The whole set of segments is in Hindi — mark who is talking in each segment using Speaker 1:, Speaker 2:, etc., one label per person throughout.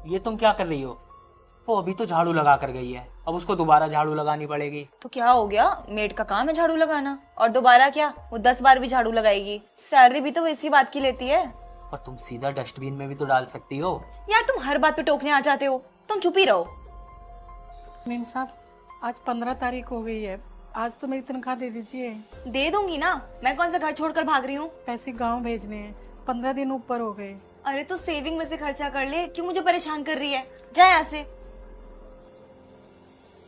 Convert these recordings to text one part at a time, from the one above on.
Speaker 1: ये तुम क्या कर रही हो? वो अभी तो झाड़ू लगा कर गई है, अब उसको दोबारा झाड़ू लगानी पड़ेगी।
Speaker 2: तो क्या हो गया, मेड का काम है झाड़ू लगाना। और दोबारा क्या, वो 10 बार भी झाड़ू लगाएगी। सैलरी भी तो वो इसी बात की लेती है।
Speaker 1: पर तुम सीधा डस्टबिन में भी तो डाल सकती हो।
Speaker 2: यार तुम हर बात पे टोकने आ जाते हो, तुम चुप ही रहो।
Speaker 3: मेम साहब, आज 15 तारीख हो गई है, आज तो मेरी तनख्वाह दे दीजिए।
Speaker 2: दे दूंगी ना, मैं कौन सा घर छोड़कर भाग रही हूँ।
Speaker 3: पैसे गांव भेजने हैं, 15 दिन ऊपर हो गए।
Speaker 2: अरे तो सेविंग में से खर्चा कर ले, क्यों मुझे परेशान कर रही है। जा यहाँ से।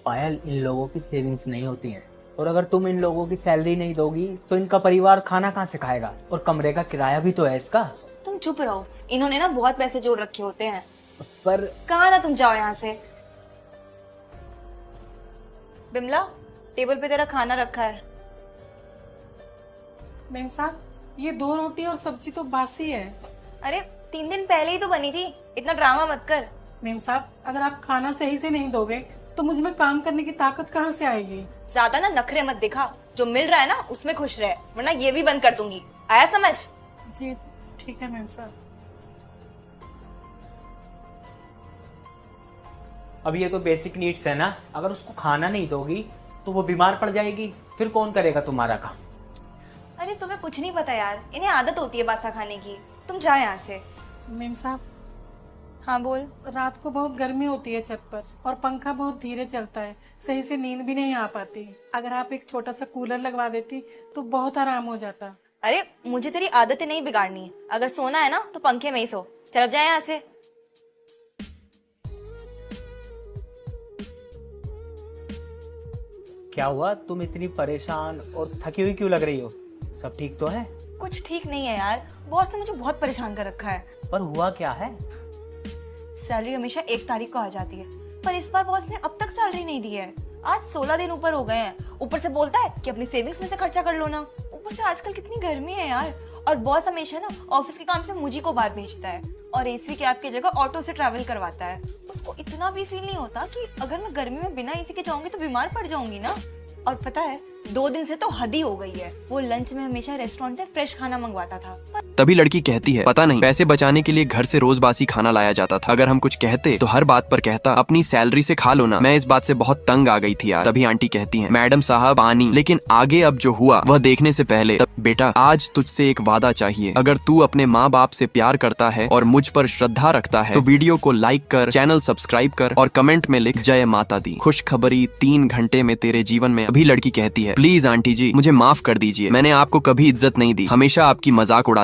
Speaker 1: पायल, इन लोगों की सेविंग्स नहीं होती हैं, और अगर तुम इन लोगों की सैलरी नहीं दोगी तो इनका परिवार खाना कहाँ से खाएगा? और कमरे का किराया भी तो है इसका।
Speaker 2: तुम चुप रहो, इन्होंने ना बहुत पैसे जोड़ रखे होते हैं।
Speaker 1: पर
Speaker 2: कहा ना, तुम जाओ यहाँ से। बिमला, टेबल पे तेरा खाना रखा है।
Speaker 3: मेम साहब, ये 2 रोटी और सब्जी तो बासी है।
Speaker 2: अरे 3 दिन पहले ही तो बनी थी, इतना ड्रामा मत कर।
Speaker 3: मेम साहब, अगर आप खाना सही से नहीं दोगे तो मुझ में काम करने की ताकत कहाँ से आएगी?
Speaker 2: ज्यादा ना नखरे मत दिखा, जो मिल रहा है ना उसमें खुश रहे, वरना ये भी बंद कर दूंगी। आया समझ?
Speaker 3: जी ठीक है मेम साहब।
Speaker 1: अब ये तो बेसिक नीड्स है ना, अगर उसको खाना नहीं दोगी तो वो बीमार पड़ जाएगी, फिर कौन करेगा तुम्हारा काम?
Speaker 2: अरे तुम्हें कुछ नहीं पता यार, इन्हें आदत होती है बासा खाने की। तुम जाओ यहाँ से।
Speaker 3: मेम साहब,
Speaker 2: हाँ बोल।
Speaker 3: रात को बहुत गर्मी होती है छत पर, और पंखा बहुत धीरे चलता है, सही से नींद भी नहीं आ पाती। अगर आप एक छोटा सा कूलर लगवा देती तो बहुत आराम हो जाता।
Speaker 2: अरे मुझे तेरी आदतें नहीं बिगाड़नी है, अगर सोना है ना तो पंखे में ही सो। चल जाए यहाँ से।
Speaker 1: क्या हुआ, तुम इतनी परेशान और थकी हुई क्यों लग रही हो? सब ठीक तो है?
Speaker 2: कुछ ठीक नहीं है यार, बॉस ने मुझे बहुत परेशान कर रखा है।
Speaker 1: पर हुआ क्या है?
Speaker 2: सैलरी हमेशा 1 तारीख को आ जाती है, पर इस बार बॉस ने अब तक सैलरी नहीं दी है। आज 16 दिन ऊपर हो गए हैं। ऊपर से बोलता है कि अपनी सेविंग्स में से खर्चा कर लो ना। ऊपर से आजकल कितनी गर्मी है यार, और बॉस हमेशा ना ऑफिस के काम से मुझे को बाहर भेजता है, और एसी कैब की जगह ऑटो से ट्रैवल करवाता है। उसको इतना भी फील नहीं होता कि अगर मैं गर्मी में बिना एसी के जाऊंगी तो बीमार पड़ जाऊंगी ना। और पता है, 2 दिन से तो हद ही हो गई है। वो लंच में हमेशा रेस्टोरेंट से फ्रेश खाना मंगवाता था।
Speaker 4: तभी लड़की कहती है, पता नहीं पैसे बचाने के लिए घर से रोज बासी खाना लाया जाता था। अगर हम कुछ कहते तो हर बात पर कहता, अपनी सैलरी से खा लो ना। मैं इस बात से बहुत तंग आ गई थी यार। तभी आंटी कहती हैं, मैडम साहब पानी। लेकिन आगे अब जो हुआ वह देखने से पहले, तब बेटा आज तुझसे एक वादा चाहिए। अगर तू अपने माँ बाप से प्यार करता है और मुझ पर श्रद्धा रखता है तो वीडियो को लाइक कर, चैनल सब्सक्राइब कर और कमेंट में लिख जय माता दी। खुशखबरी 3 घंटे में तेरे जीवन में। अभी लड़की कहती है, प्लीज आंटी जी मुझे माफ कर दीजिए, मैंने आपको कभी इज्जत नहीं दी, हमेशा आपकी मजाक उड़ाती